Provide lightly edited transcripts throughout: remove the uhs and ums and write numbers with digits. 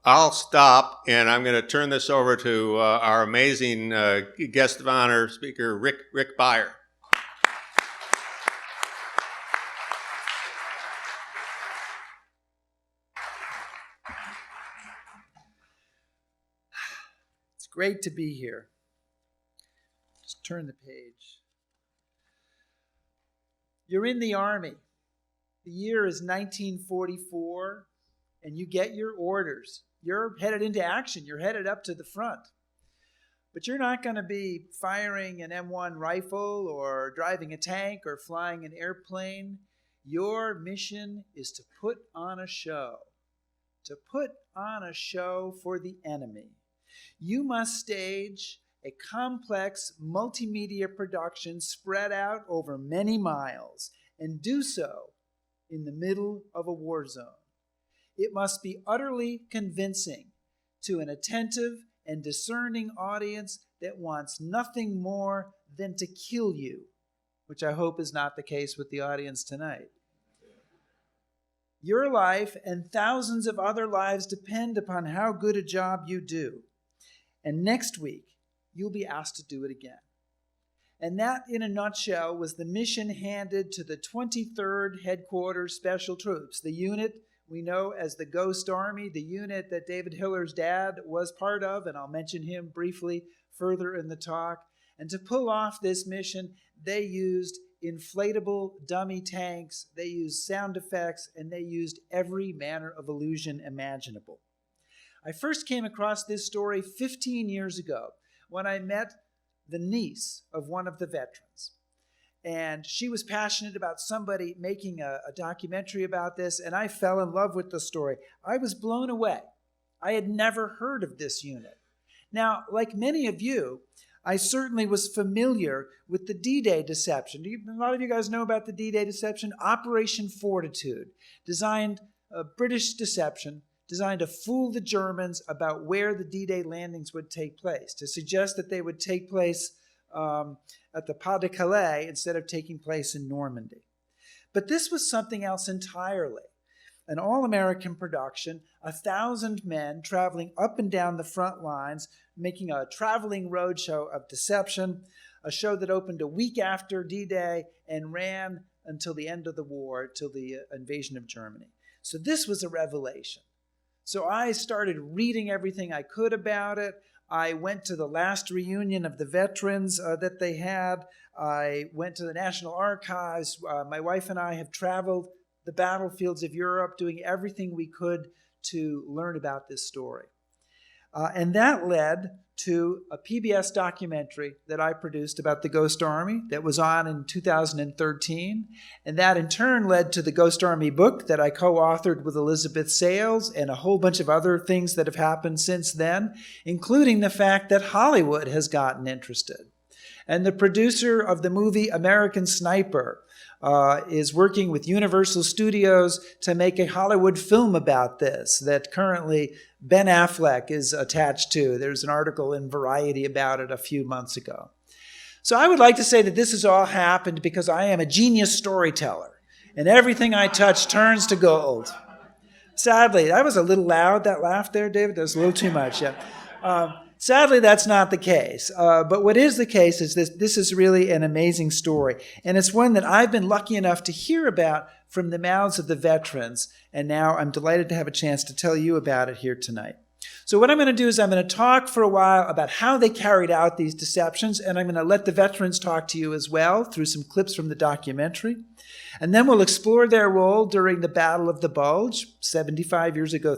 I'll stop, and I'm going to turn this over to our amazing guest of honor speaker, Rick Beyer. It's great to be here. Just turn the page. You're in the Army. The year is 1944, and you get your orders. You're headed into action. You're headed up to the front. But you're not going to be firing an M1 rifle or driving a tank or flying an airplane. Your mission is to put on a show. To put on a show for the enemy. You must stage a complex multimedia production spread out over many miles, and do so in the middle of a war zone. It must be utterly convincing to an attentive and discerning audience that wants nothing more than to kill you, which I hope is not the case with the audience tonight. Your life and thousands of other lives depend upon how good a job you do. And next week, you'll be asked to do it again. And that, in a nutshell, was the mission handed to the 23rd Headquarters Special Troops, the unit we know as the Ghost Army, the unit that David Hiller's dad was part of, and I'll mention him briefly further in the talk. And to pull off this mission, they used inflatable dummy tanks, they used sound effects, and they used every manner of illusion imaginable. I first came across this story 15 years ago when I met the niece of one of the veterans. And she was passionate about somebody making a documentary about this, and I fell in love with the story. I was blown away. I had never heard of this unit. Now, like many of you, I certainly was familiar with the D-Day deception. A lot of you guys know about the D-Day deception. Operation Fortitude, designed a British deception, designed to fool the Germans about where the D-Day landings would take place, to suggest that they would take place at the Pas de Calais instead of taking place in Normandy. But this was something else entirely. An all-American production, 1,000 men traveling up and down the front lines, making a traveling roadshow of deception, a show that opened a week after D-Day and ran until the end of the war, till the invasion of Germany. So this was a revelation. So I started reading everything I could about it. I went to the last reunion of the veterans that they had. I went to the National Archives. My wife and I have traveled the battlefields of Europe, doing everything we could to learn about this story. And that led to a PBS documentary that I produced about the Ghost Army that was on in 2013. And that in turn led to the Ghost Army book that I co-authored with Elizabeth Sales, and a whole bunch of other things that have happened since then, including the fact that Hollywood has gotten interested. And the producer of the movie American Sniper is working with Universal Studios to make a Hollywood film about this that currently Ben Affleck is attached to. There's an article in Variety about it a few months ago. So I would like to say that this has all happened because I am a genius storyteller, and everything I touch turns to gold. Sadly, that was a little loud, that laugh there, David. That was a little too much, yeah. Sadly, that's not the case. But what is the case is this is really an amazing story. And it's one that I've been lucky enough to hear about from the mouths of the veterans. And now I'm delighted to have a chance to tell you about it here tonight. So what I'm going to do is I'm going to talk for a while about how they carried out these deceptions. And I'm going to let the veterans talk to you as well through some clips from the documentary. And then we'll explore their role during the Battle of the Bulge 75 years ago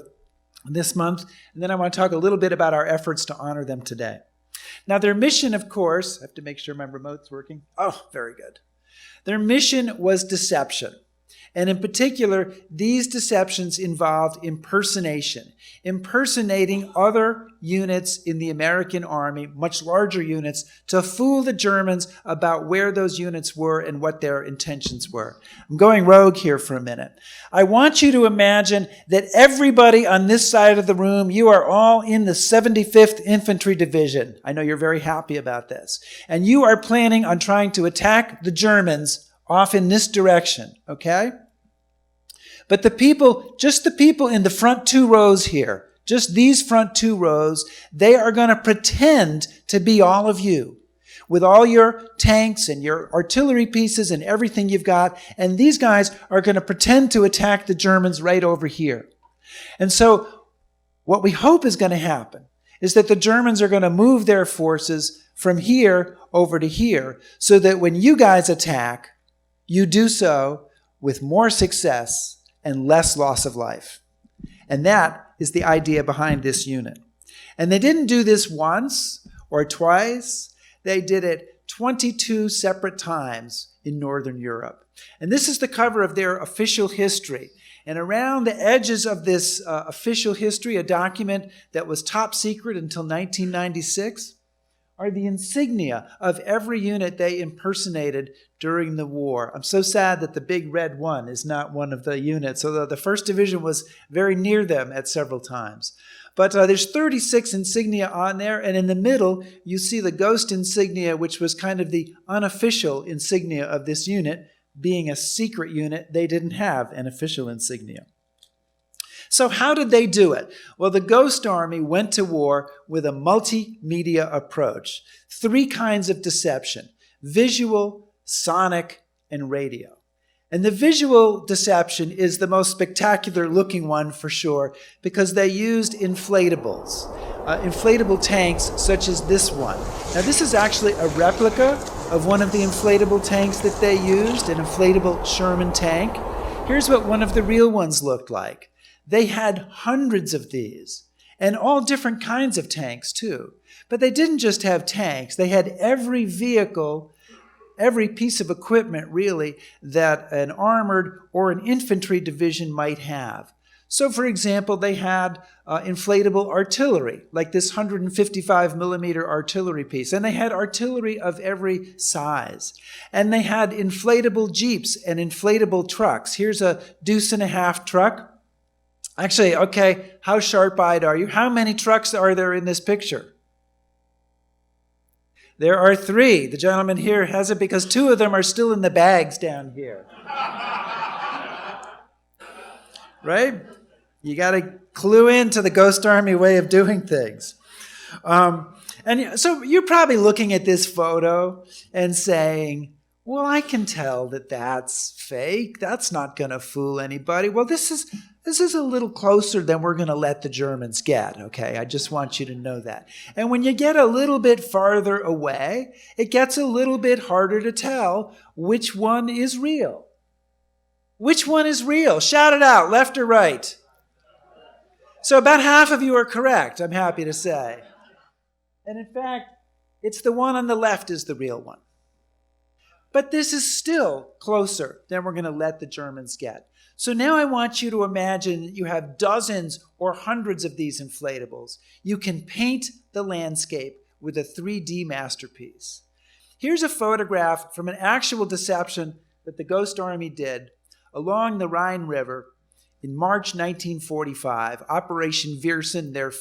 this month, and then I want to talk a little bit about our efforts to honor them today. Now, their mission, of course, I have to make sure my remote's working. Oh, very good. Their mission was deception. And in particular, these deceptions involved impersonation, impersonating other units in the American Army, much larger units, to fool the Germans about where those units were and what their intentions were. I'm going rogue here for a minute. I want you to imagine that everybody on this side of the room, you are all in the 75th Infantry Division. I know you're very happy about this. And you are planning on trying to attack the Germans off in this direction, okay? But the people, just the people in the front two rows here, just these front 2 rows, they are going to pretend to be all of you with all your tanks and your artillery pieces and everything you've got. And these guys are going to pretend to attack the Germans right over here. And so what we hope is going to happen is that the Germans are going to move their forces from here over to here so that when you guys attack, you do so with more success and less loss of life. And that is the idea behind this unit. And they didn't do this once or twice. They did it 22 separate times in Northern Europe. And this is the cover of their official history. And around the edges of this official history, a document that was top secret until 1996, are the insignia of every unit they impersonated during the war. I'm so sad that the big red one is not one of the units, although the 1st Division was very near them at several times. But there's 36 insignia on there, and in the middle, you see the ghost insignia, which was kind of the unofficial insignia of this unit. Being a secret unit, they didn't have an official insignia. So how did they do it? Well, the Ghost Army went to war with a multimedia approach. 3 kinds of deception: visual, sonic, and radio. And the visual deception is the most spectacular looking one for sure, because they used inflatables, inflatable tanks such as this one. Now this is actually a replica of one of the inflatable tanks that they used, an inflatable Sherman tank. Here's what one of the real ones looked like. They had hundreds of these, and all different kinds of tanks too. But they didn't just have tanks, they had every vehicle, every piece of equipment really that an armored or an infantry division might have. So for example, they had inflatable artillery, like this 155 millimeter artillery piece. And they had artillery of every size. And they had inflatable jeeps and inflatable trucks. Here's a 1.5 deuce truck. Actually, okay, how sharp-eyed are you? How many trucks are there in this picture? There are 3. The gentleman here has it because 2 of them are still in the bags down here. Right? You got to clue into the Ghost Army way of doing things. And so you're probably looking at this photo and saying, well, I can tell that that's fake. That's not going to fool anybody. Well, this is a little closer than we're going to let the Germans get, okay? I just want you to know that. And when you get a little bit farther away, it gets a little bit harder to tell which one is real. Which one is real? Shout it out, left or right. So about half of you are correct, I'm happy to say. And in fact, it's the one on the left is the real one. But this is still closer than we're going to let the Germans get. So now I want you to imagine that you have dozens or hundreds of these inflatables. You can paint the landscape with a 3D masterpiece. Here's a photograph from an actual deception that the Ghost Army did along the Rhine River in March 1945. Operation Viersen, their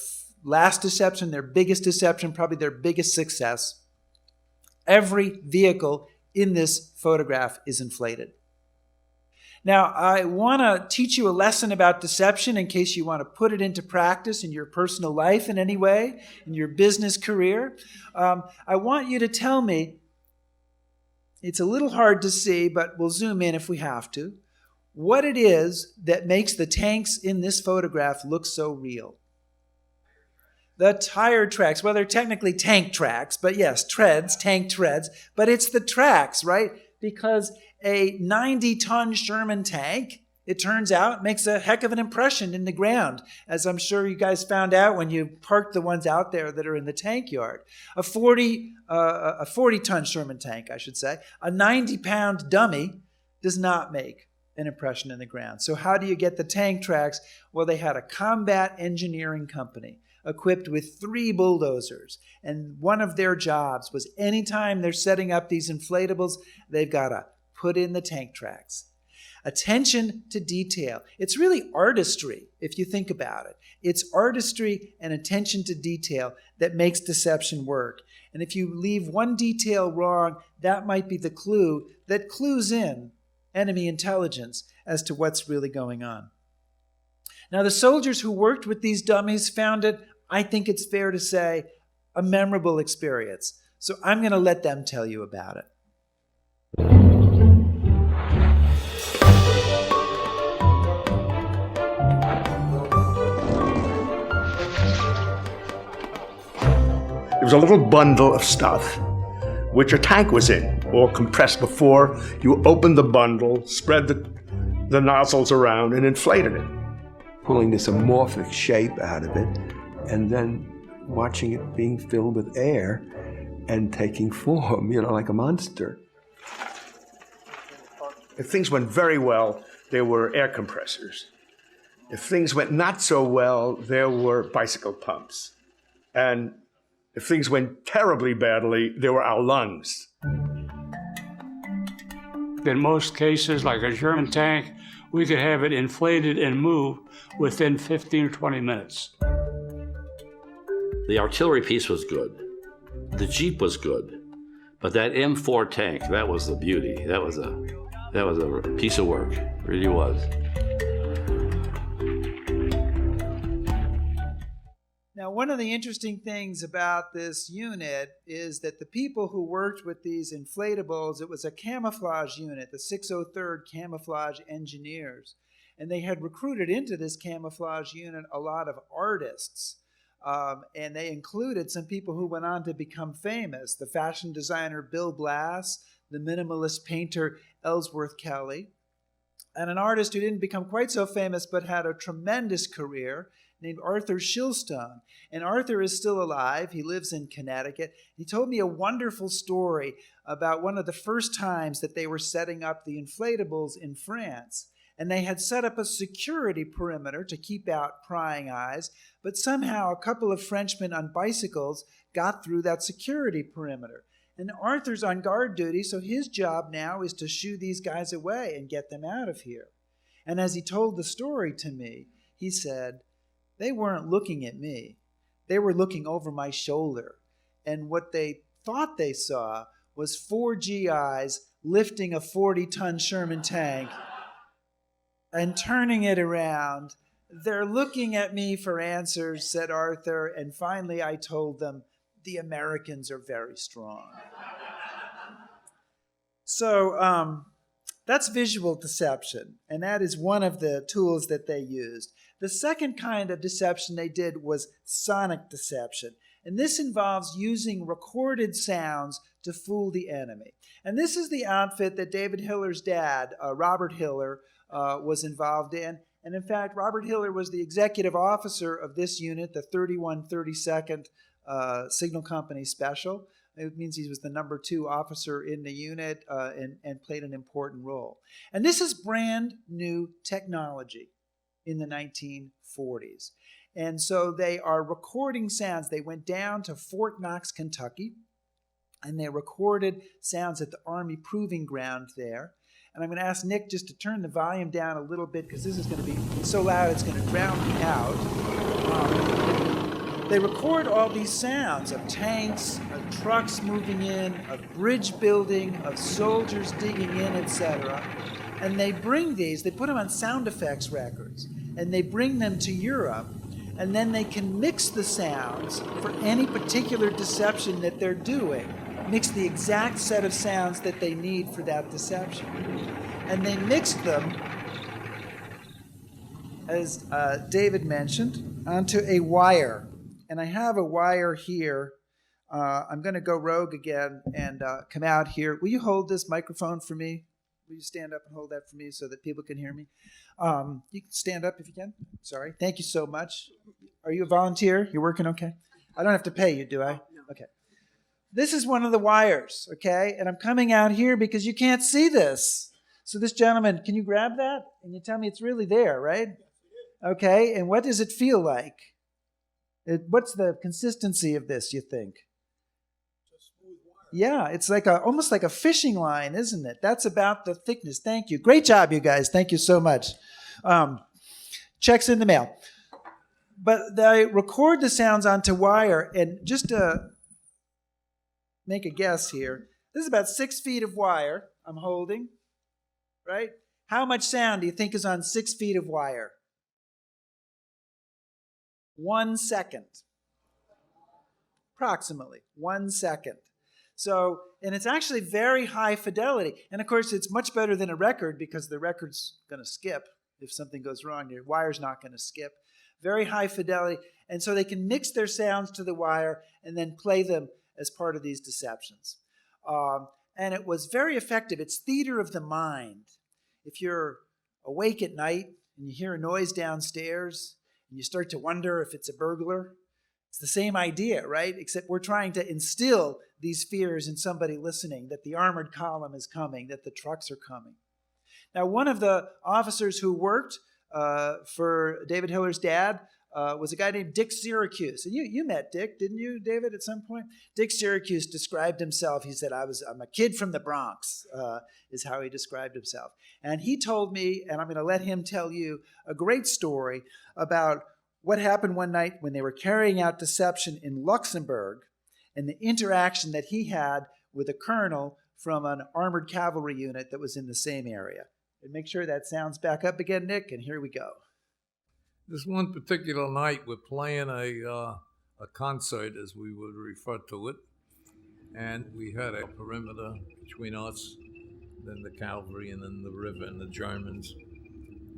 last deception, their biggest deception, probably their biggest success. Every vehicle in this photograph is inflated. Now, I want to teach you a lesson about deception in case you want to put it into practice in your personal life in any way, in your business career. I want you to tell me, it's a little hard to see, but we'll zoom in if we have to, what it is that makes the tanks in this photograph look so real. The tire tracks, well, they're technically tank tracks, but yes, treads, tank treads, but it's the tracks, right? Because a 90-ton Sherman tank, it turns out, makes a heck of an impression in the ground, as I'm sure you guys found out when you parked the ones out there that are in the tank yard. A 40-ton Sherman tank, I should say, a 90-pound dummy does not make an impression in the ground. So how do you get the tank tracks? Well, they had a combat engineering company equipped with 3 bulldozers. And one of their jobs was anytime they're setting up these inflatables, they've got to put in the tank tracks. Attention to detail. It's really artistry, if you think about it. It's artistry and attention to detail that makes deception work. And if you leave one detail wrong, that might be the clue that clues in enemy intelligence as to what's really going on. Now, the soldiers who worked with these dummies found it, I think it's fair to say, a memorable experience. So I'm going to let them tell you about it. It was a little bundle of stuff, which a tank was in, all compressed before you opened the bundle, spread the nozzles around, and inflated it. Pulling this amorphic shape out of it, and then watching it being filled with air and taking form, like a monster. If things went very well, there were air compressors. If things went not so well, there were bicycle pumps. And if things went terribly badly, there were our lungs. In most cases, like a German tank, we could have it inflated and move within 15 or 20 minutes. The artillery piece was good. The Jeep was good. But that M4 tank, that was the beauty. That was a piece of work. It really was. Now, one of the interesting things about this unit is that the people who worked with these inflatables, it was a camouflage unit, the 603rd Camouflage Engineers. And they had recruited into this camouflage unit a lot of artists. And they included some people who went on to become famous, the fashion designer Bill Blass, the minimalist painter Ellsworth Kelly, and an artist who didn't become quite so famous but had a tremendous career named Arthur Shilstone. And Arthur is still alive. He lives in Connecticut. He told me a wonderful story about one of the first times that they were setting up the inflatables in France. And they had set up a security perimeter to keep out prying eyes, but somehow a couple of Frenchmen on bicycles got through that security perimeter. And Arthur's on guard duty, so his job now is to shoo these guys away and get them out of here. And as he told the story to me, he said, they weren't looking at me. They were looking over my shoulder. And what they thought they saw was 4 GIs lifting a 40-ton Sherman tank and turning it around. They're looking at me for answers, said Arthur, and finally I told them, the Americans are very strong. So that's visual deception, and that is one of the tools that they used. The second kind of deception they did was sonic deception, and this involves using recorded sounds to fool the enemy. And this is the outfit that David Hiller's dad, Robert Hiller, was involved in. And in fact, Robert Hiller was the executive officer of this unit, the 3132nd Signal Company Special. It means he was the number 2 officer in the unit and played an important role. And this is brand new technology in the 1940s. And so they are recording sounds. They went down to Fort Knox, Kentucky, and they recorded sounds at the Army Proving Ground there. And I'm going to ask Nick just to turn the volume down a little bit because this is going to be so loud it's going to drown me out. They record all these sounds of tanks, of trucks moving in, of bridge building, of soldiers digging in, etc. And they bring these, they put them on sound effects records, and they bring them to Europe, and then they can mix the sounds for any particular deception that they're doing, mix the exact set of sounds that they need for that deception. And they mixed them, as David mentioned, onto a wire. And I have a wire here. I'm going to go rogue again and come out here. Will you hold this microphone for me? Will you stand up and hold that for me so that people can hear me? You can stand up if you can. Sorry. Thank you so much. Are you a volunteer? You're working okay? I don't have to pay you, do I? No. Okay. This is one of the wires, okay? And I'm coming out here because you can't see this. So this gentleman, can you grab that? And you tell me it's really there, right? Okay. And what does it feel like? What's the consistency of this, you think? Yeah, it's like almost like a fishing line, isn't it? That's about the thickness. Thank you. Great job, you guys. Thank you so much. Checks in the mail. But they record the sounds onto wire, and just to make a guess here, this is about 6 feet of wire I'm holding, right? How much sound do you think is on 6 feet of wire? 1 second. Approximately 1 second. So, and it's actually very high fidelity. And of course, it's much better than a record because the record's going to skip. If something goes wrong, your wire's not going to skip. Very high fidelity. And so they can mix their sounds to the wire and then play them as part of these deceptions. And it was very effective. It's theater of the mind. If you're awake at night and you hear a noise downstairs and you start to wonder if it's a burglar, it's the same idea, right? Except we're trying to instill these fears in somebody listening, that the armored column is coming, that the trucks are coming. Now, one of the officers who worked for David Hiller's dad was a guy named Dick Syracuse. And you met Dick, didn't you, David, at some point? Dick Syracuse described himself. He said, I'm a kid from the Bronx, is how he described himself. And he told me, and I'm going to let him tell you, a great story about what happened one night when they were carrying out deception in Luxembourg and the interaction that he had with a colonel from an armored cavalry unit that was in the same area. And make sure that sounds back up again, Nick, and here we go. This one particular night, we're playing a concert, as we would refer to it, and we had a perimeter between us, then the cavalry, and then the river and the Germans.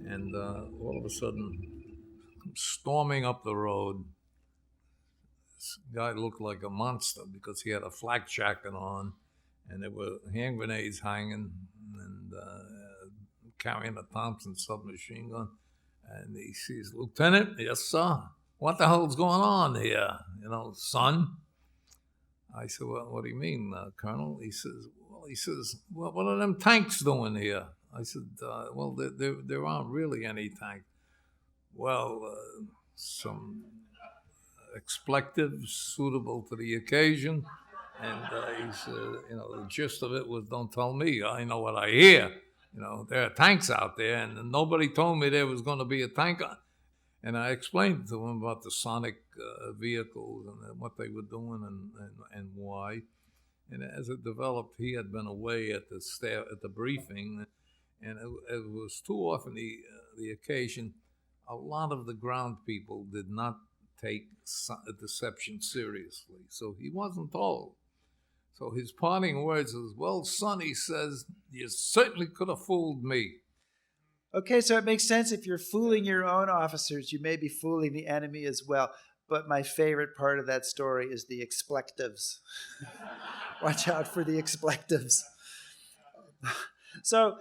And all of a sudden, storming up the road, this guy looked like a monster because he had a flak jacket on, and there were hand grenades hanging, and carrying a Thompson submachine gun. And he sees, "Lieutenant," "Yes, sir." "What the hell's going on here, son?" I said, "Well, what do you mean, Colonel?" He says, "What are them tanks doing here?" I said, "Well, there aren't really any tanks." "Well, some expletives suitable to the occasion." And he said, the gist of it was, "Don't tell me, I know what I hear. There are tanks out there, and nobody told me there was going to be a tank." And I explained to him about the sonic vehicles and what they were doing and why. And as it developed, he had been away at the briefing, and it was too often the occasion. A lot of the ground people did not take deception seriously, so he wasn't told. So his parting words was, "Well, son," he says, "you certainly could have fooled me." Okay, so it makes sense if you're fooling your own officers, you may be fooling the enemy as well. But my favorite part of that story is the expletives. Watch out for the expletives. So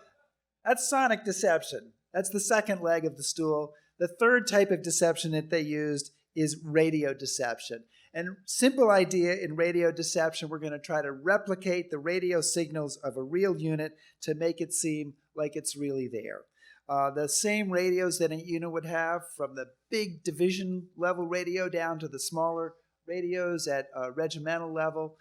that's sonic deception. That's the second leg of the stool. The third type of deception that they used is radio deception. And simple idea in radio deception, we're going to try to replicate the radio signals of a real unit to make it seem like it's really there. The same radios that a unit would have, from the big division level radio down to the smaller radios at regimental level,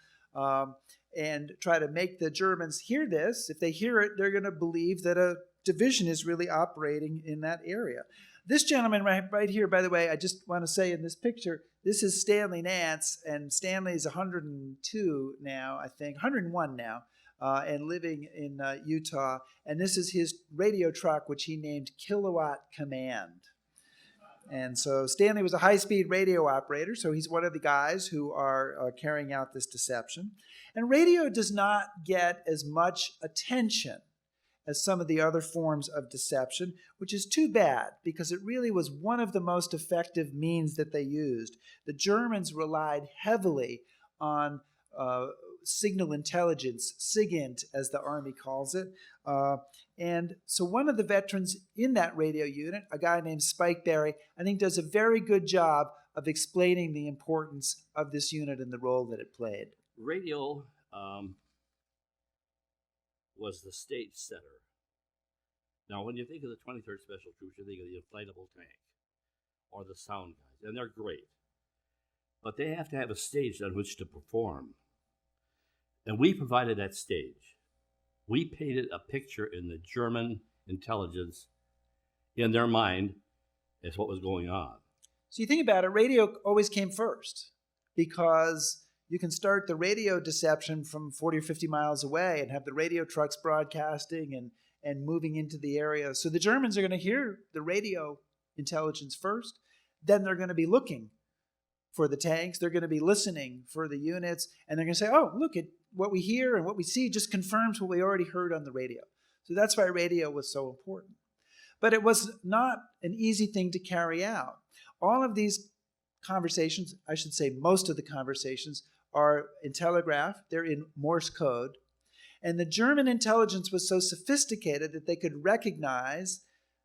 and try to make the Germans hear this. If they hear it, they're going to believe that a division is really operating in that area. This gentleman right here, by the way, I just want to say in this picture, this is Stanley Nance, and Stanley's 102 now, I think, 101 now, and living in Utah. And this is his radio truck, which he named Kilowatt Command. And so Stanley was a high-speed radio operator, so he's one of the guys who are carrying out this deception. And radio does not get as much attention as some of the other forms of deception, which is too bad, because it really was one of the most effective means that they used. The Germans relied heavily on signal intelligence, SIGINT, as the Army calls it. And so one of the veterans in that radio unit, a guy named Spike Berry, I think does a very good job of explaining the importance of this unit and the role that it played. Radio was the stage setter. Now, when you think of the 23rd Special Troops, you think of the inflatable tank or the sound guys, and they're great. But they have to have a stage on which to perform. And we provided that stage. We painted a picture in the German intelligence, in their mind, as what was going on. So you think about it, radio always came first, because you can start the radio deception from 40 or 50 miles away and have the radio trucks broadcasting and moving into the area. So the Germans are going to hear the radio intelligence first. then they're going to be looking for the tanks. They're going to be listening for the units, and they're going to say, oh, look, at what we hear and what we see just confirms what we already heard on the radio. So that's why radio was so important. But it was not an easy thing to carry out. All of these conversations, I should say most of the conversations, are in telegraph. They're in Morse code. And the German intelligence was so sophisticated that they could recognize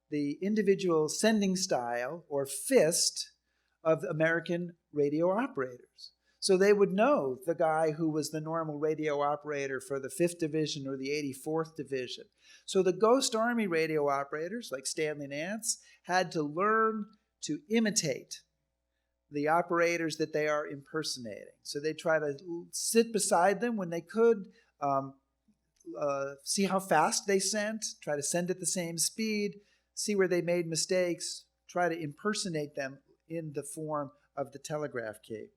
the individual sending style or fist of American radio operators. So they would know the guy who was the normal radio operator for the 5th Division or the 84th Division. So the Ghost Army radio operators, like Stanley Nance, had to learn to imitate the operators that they are impersonating. So they try to sit beside them when they could, see how fast they sent, try to send at the same speed, see where they made mistakes, try to impersonate them in the form of the telegraph key.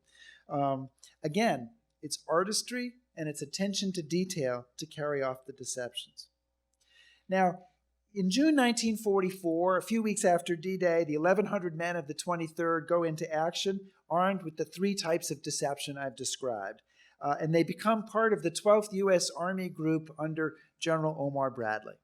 Again, it's artistry and it's attention to detail to carry off the deceptions. Now, in June 1944, a few weeks after D-Day, the 1,100 men of the 23rd go into action armed with the 3 types of deception I've described. And they become part of the 12th U.S. Army Group under General Omar Bradley.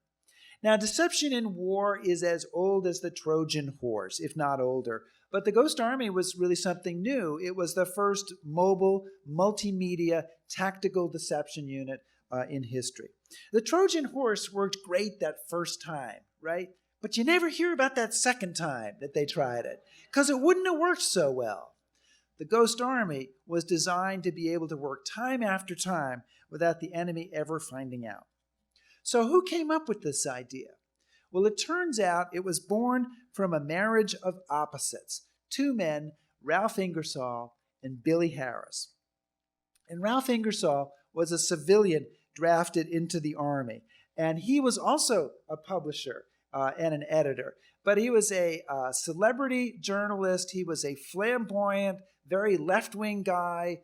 Now, deception in war is as old as the Trojan horse, if not older. But the Ghost Army was really something new. It was the first mobile, multimedia, tactical deception unit in history. The Trojan horse worked great that first time, right? But you never hear about that second time that they tried it, because it wouldn't have worked so well. The Ghost Army was designed to be able to work time after time without the enemy ever finding out. So who came up with this idea? Well, it turns out it was born from a marriage of opposites. 2 men, Ralph Ingersoll and Billy Harris. And Ralph Ingersoll was a civilian drafted into the Army. And he was also a publisher and an editor. But he was a celebrity journalist. He was a flamboyant, very left-wing guy,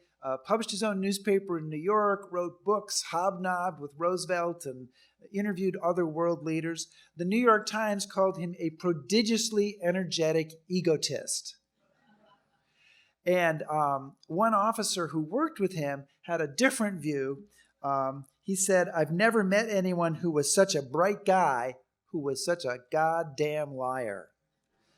published his own newspaper in New York, wrote books, hobnobbed with Roosevelt, and interviewed other world leaders. The New York Times called him a prodigiously energetic egotist. And one officer who worked with him had a different view. He said, I've never met anyone who was such a bright guy who was such a goddamn liar.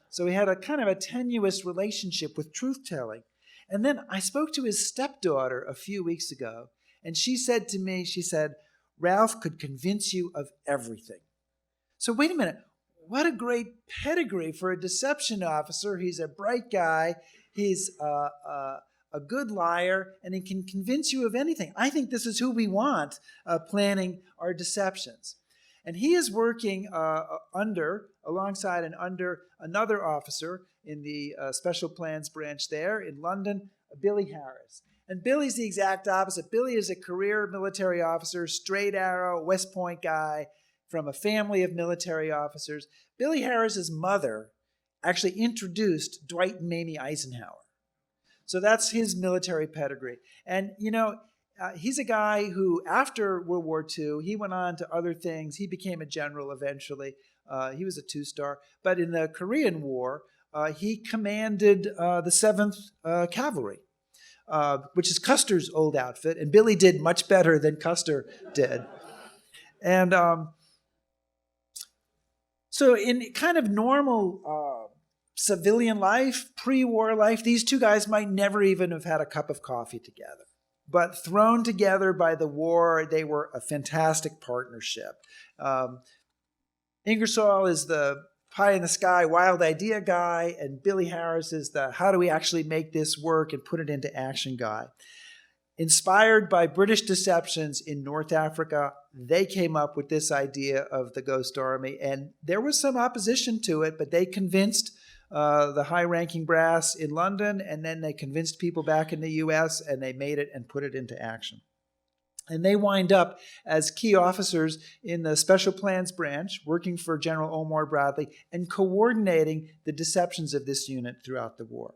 So he had a kind of a tenuous relationship with truth-telling. And then I spoke to his stepdaughter a few weeks ago, and she said to me, she said, Ralph could convince you of everything. So wait a minute, what a great pedigree for a deception officer. He's a bright guy, he's a good liar, and he can convince you of anything. I think this is who we want planning our deceptions. And he is working alongside and under another officer in the Special Plans branch there in London, Billy Harris. And Billy's the exact opposite. Billy is a career military officer, straight arrow, West Point guy from a family of military officers. Billy Harris's mother actually introduced Dwight and Mamie Eisenhower. So that's his military pedigree. And, you know, he's a guy who, after World War II, he went on to other things. He became a general eventually. He was a 2-star. But in the Korean War, he commanded the 7th Cavalry, which is Custer's old outfit. And Billy did much better than Custer did. And so in kind of normal civilian life, pre-war life, these 2 guys might never even have had a cup of coffee together. But thrown together by the war, they were a fantastic partnership. Ingersoll is the pie-in-the-sky, wild idea guy, and Billy Harris is the how do we actually make this work and put it into action guy. Inspired by British deceptions in North Africa, they came up with this idea of the Ghost Army, and there was some opposition to it, but they convinced the high-ranking brass in London, and then they convinced people back in the U.S., and they made it and put it into action. And they wind up as key officers in the Special Plans branch, working for General Omar Bradley and coordinating the deceptions of this unit throughout the war.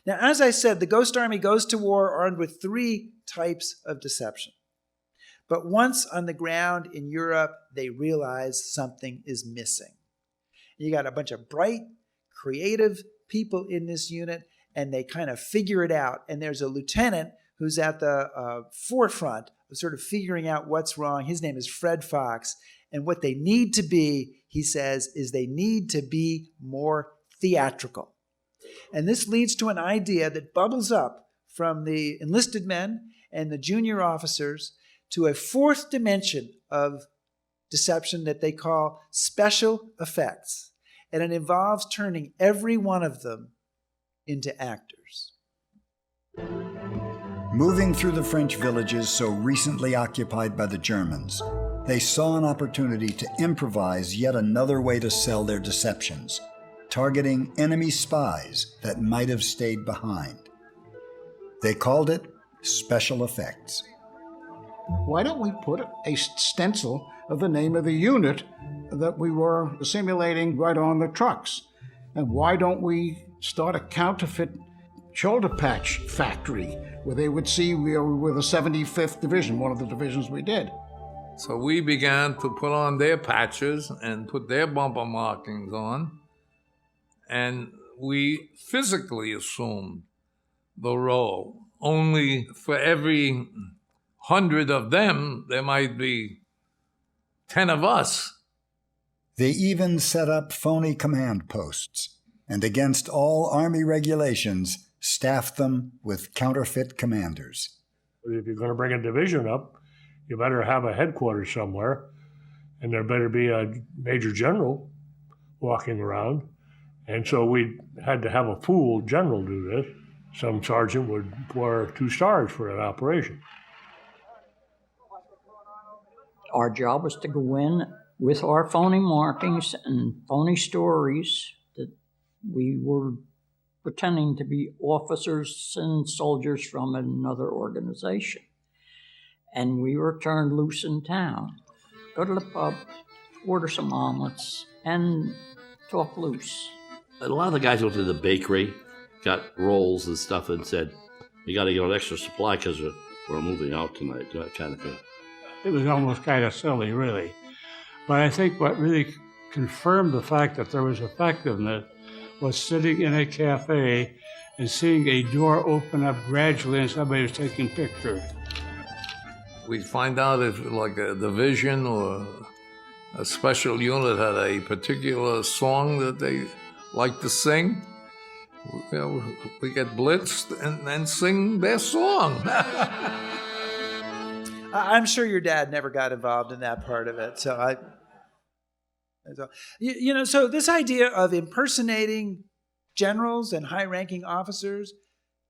Now, as I said, the Ghost Army goes to war armed with 3 types of deception. But once on the ground in Europe, they realize something is missing. You got a bunch of bright, creative people in this unit, and they kind of figure it out. And there's a lieutenant who's at the forefront of sort of figuring out what's wrong. His name is Fred Fox. And what they need to be, he says, is they need to be more theatrical. And this leads to an idea that bubbles up from the enlisted men and the junior officers to a fourth dimension of deception that they call special effects. And it involves turning every one of them into actors. Moving through the French villages so recently occupied by the Germans, they saw an opportunity to improvise yet another way to sell their deceptions, targeting enemy spies that might have stayed behind. They called it special effects. Why don't we put a stencil of the name of the unit that we were simulating right on the trucks? And why don't we start a counterfeit shoulder patch factory where they would see we were the 75th Division, one of the divisions we did? So we began to put on their patches and put their bumper markings on, and we physically assumed the role. Only for every 100 of them, there might be 10 of us. They even set up phony command posts, and against all Army regulations, staffed them with counterfeit commanders. If you're going to bring a division up, you better have a headquarters somewhere, and there better be a major general walking around. And so we had to have a pool general do this. Some sergeant would wear 2 stars for an operation. Our job was to go in with our phony markings and phony stories that we were pretending to be officers and soldiers from another organization. And we were turned loose in town. Go to the pub, order some omelets, and talk loose. A lot of the guys went to the bakery, got rolls and stuff, and said, "You got to get an extra supply because we're moving out tonight," that kind of thing. It was almost kind of silly, really. But I think what really confirmed the fact that there was effectiveness was sitting in a cafe and seeing a door open up gradually and somebody was taking pictures. We'd find out if like a division or a special unit had a particular song that they liked to sing. We get blitzed and then sing their song. I'm sure your dad never got involved in that part of it. So so this idea of impersonating generals and high-ranking officers,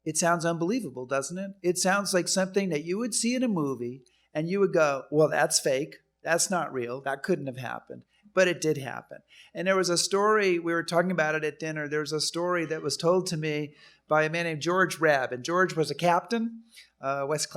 it sounds unbelievable, doesn't it? It sounds like something that you would see in a movie and you would go, well, that's fake. That's not real. That couldn't have happened. But it did happen. And there was a story, we were talking about it at dinner, there was a story that was told to me by a man named George Rebb. And George was a captain, West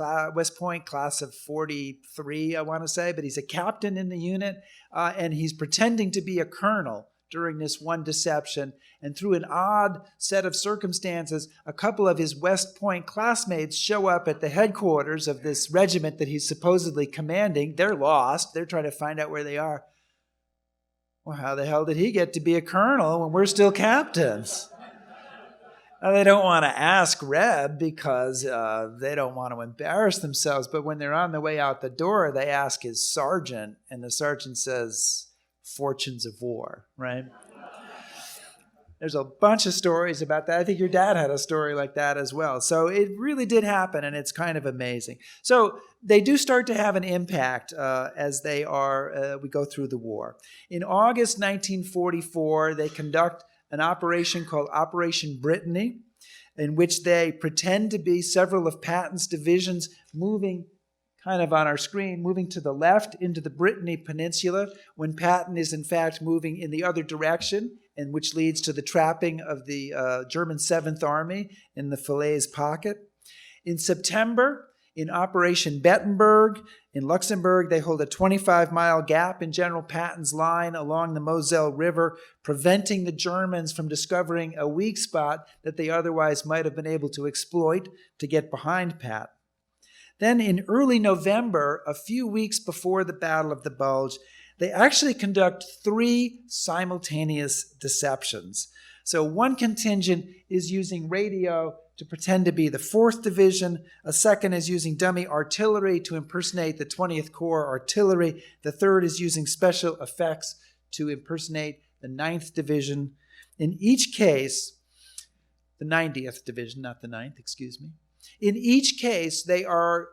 Point, class of 43, I want to say. But he's a captain in the unit, and he's pretending to be a colonel during this one deception. And through an odd set of circumstances, a couple of his West Point classmates show up at the headquarters of this regiment that he's supposedly commanding. They're lost. They're trying to find out where they are. Well, how the hell did he get to be a colonel when we're still captains? Now, they don't want to ask Reb because they don't want to embarrass themselves. But when they're on the way out the door, they ask his sergeant, and the sergeant says, "Fortunes of war," right? There's a bunch of stories about that. I think your dad had a story like that as well. So it really did happen, and it's kind of amazing. So they do start to have an impact as we go through the war. In August 1944, they conduct an operation called Operation Brittany, in which they pretend to be several of Patton's divisions moving kind of on our screen, moving to the left into the Brittany Peninsula, when Patton is in fact moving in the other direction, and which leads to the trapping of the German 7th Army in the Falaise Pocket. In September, in Operation Bettenberg in Luxembourg, they hold a 25-mile gap in General Patton's line along the Moselle River, preventing the Germans from discovering a weak spot that they otherwise might have been able to exploit to get behind Patton. Then in early November, a few weeks before the Battle of the Bulge, they actually conduct 3 simultaneous deceptions. So one contingent is using radio to pretend to be the 4th Division. A second is using dummy artillery to impersonate the 20th Corps artillery. The third is using special effects to impersonate the 9th Division. In each case, the 90th Division, not the 9th, excuse me. In each case, they are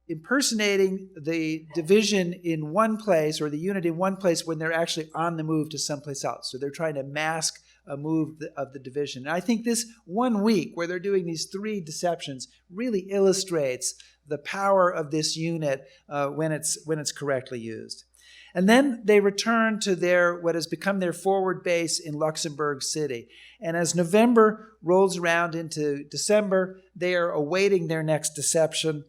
impersonating the division in one place or the unit in one place when they're actually on the move to someplace else. So they're trying to mask a move of the division. And I think this 1 week where they're doing these 3 deceptions really illustrates the power of this unit when it's correctly used. And then they return to what has become their forward base in Luxembourg City. And as November rolls around into December, they are awaiting their next deception.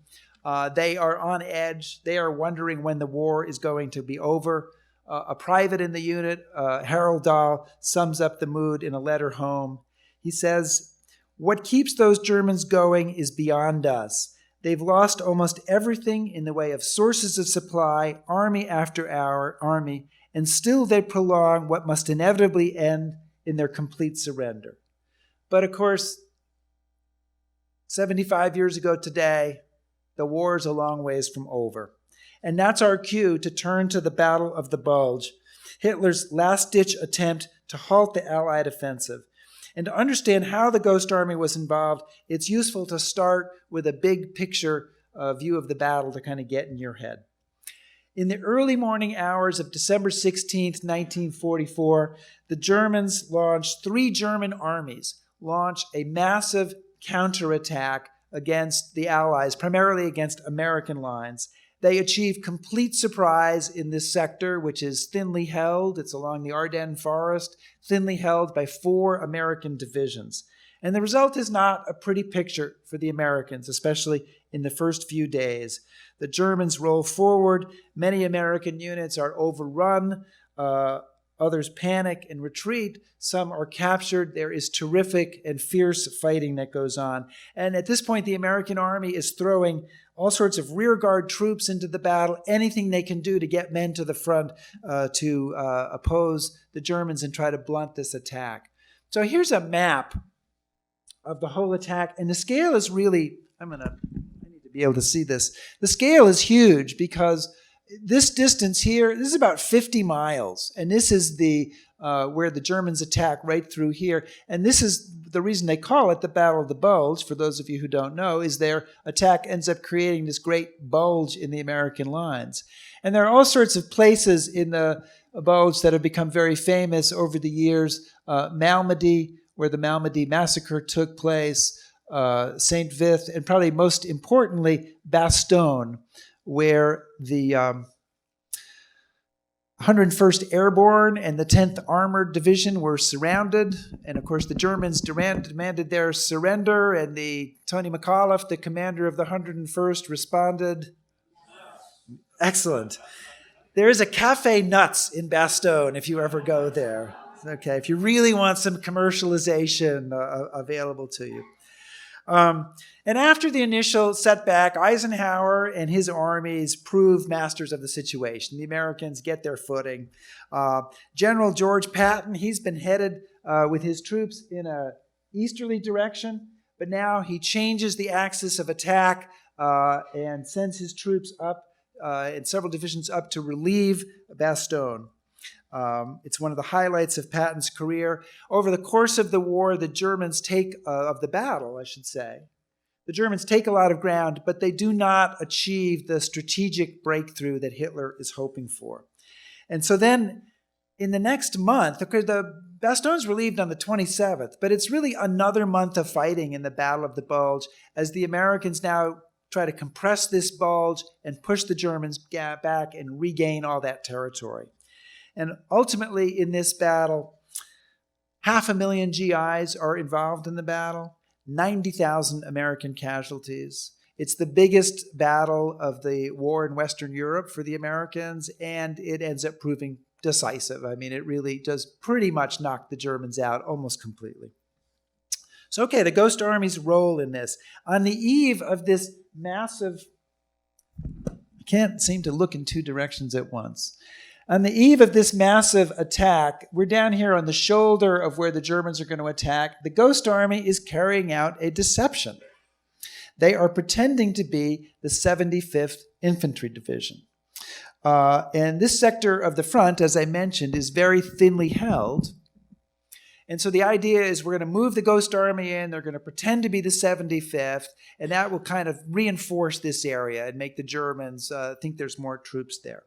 They are on edge. They are wondering when the war is going to be over. A private in the unit, Harold Dahl, sums up the mood in a letter home. He says, "What keeps those Germans going is beyond us. They've lost almost everything in the way of sources of supply, army after army, and still they prolong what must inevitably end in their complete surrender." But of course, 75 years ago today, the war is a long ways from over. And that's our cue to turn to the Battle of the Bulge, Hitler's last-ditch attempt to halt the Allied offensive. And to understand how the Ghost Army was involved, it's useful to start with a big picture view of the battle to kind of get in your head. In the early morning hours of December 16th, 1944, the Germans launched 3 German armies, launched a massive counterattack against the Allies, primarily against American lines. They achieved complete surprise in this sector, which is thinly held. It's along the Ardennes forest, thinly held by 4 American divisions. And the result is not a pretty picture for the Americans, especially in the first few days. The Germans roll forward. Many American units are overrun. Others panic and retreat. Some are captured. There is terrific and fierce fighting that goes on. And at this point, the American army is throwing all sorts of rearguard troops into the battle, anything they can do to get men to the front to oppose the Germans and try to blunt this attack. So here's a map of the whole attack. And the scale is really, I need to be able to see this. The scale is huge because this distance here, this is about 50 miles. And this is where the Germans attack right through here. And this is the reason they call it the Battle of the Bulge, for those of you who don't know, is their attack ends up creating this great bulge in the American lines. And there are all sorts of places in the bulge that have become very famous over the years. Malmedy, where the Malmedy massacre took place, St. Vith, and probably most importantly, Bastogne, where the 101st Airborne and the 10th Armored Division were surrounded. And of course, the Germans demanded their surrender, and Tony McAuliffe, the commander of the 101st, responded. Excellent. There is a Café Nuts in Bastogne if you ever go there. Okay, if you really want some commercialization available to you. And after the initial setback, Eisenhower and his armies prove masters of the situation. The Americans get their footing. General George Patton, he's been headed with his troops in an easterly direction, but now he changes the axis of attack and sends his troops up in several divisions up to relieve Bastogne. It's one of the highlights of Patton's career. Over the course of the war, the Germans of the battle, I should say, the Germans take a lot of ground, but they do not achieve the strategic breakthrough that Hitler is hoping for. And so then, in the next month, because the Bastione's relieved on the 27th, but it's really another month of fighting in the Battle of the Bulge as the Americans now try to compress this bulge and push the Germans back and regain all that territory. And ultimately, in this battle, 500,000 GIs are involved in the battle, 90,000 American casualties. It's the biggest battle of the war in Western Europe for the Americans, and it ends up proving decisive. I mean, it really does pretty much knock the Germans out almost completely. So, okay, the Ghost Army's role in this. On the eve of this massive, I can't seem to look in 2 directions at once. On the eve of this massive attack, we're down here on the shoulder of where the Germans are going to attack. The Ghost Army is carrying out a deception. They are pretending to be the 75th Infantry Division. And this sector of the front, as I mentioned, is very thinly held. And so the idea is we're going to move the Ghost Army in, they're going to pretend to be the 75th, and that will kind of reinforce this area and make the Germans think there's more troops there.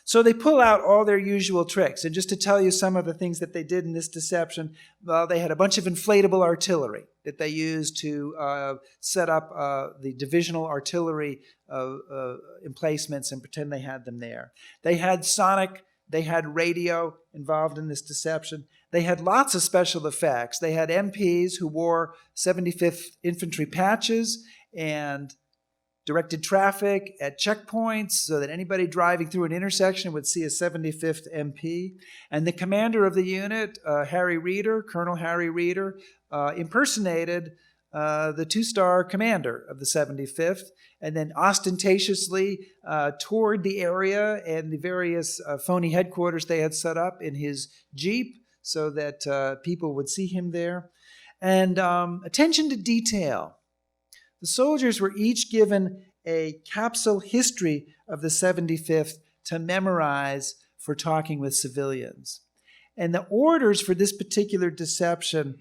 So they pull out all their usual tricks. And just to tell you some of the things that they did in this deception, well, they had a bunch of inflatable artillery that they used to set up the divisional artillery emplacements and pretend they had them there. They had sonic, they had radio involved in this deception. They had lots of special effects. They had MPs who wore 75th Infantry patches and directed traffic at checkpoints so that anybody driving through an intersection would see a 75th MP. And the commander of the unit, Colonel Harry Reeder, impersonated the two-star commander of the 75th, and then ostentatiously toured the area and the various phony headquarters they had set up in his Jeep so that people would see him there. And attention to detail. The soldiers were each given a capsule history of the 75th to memorize for talking with civilians. And the orders for this particular deception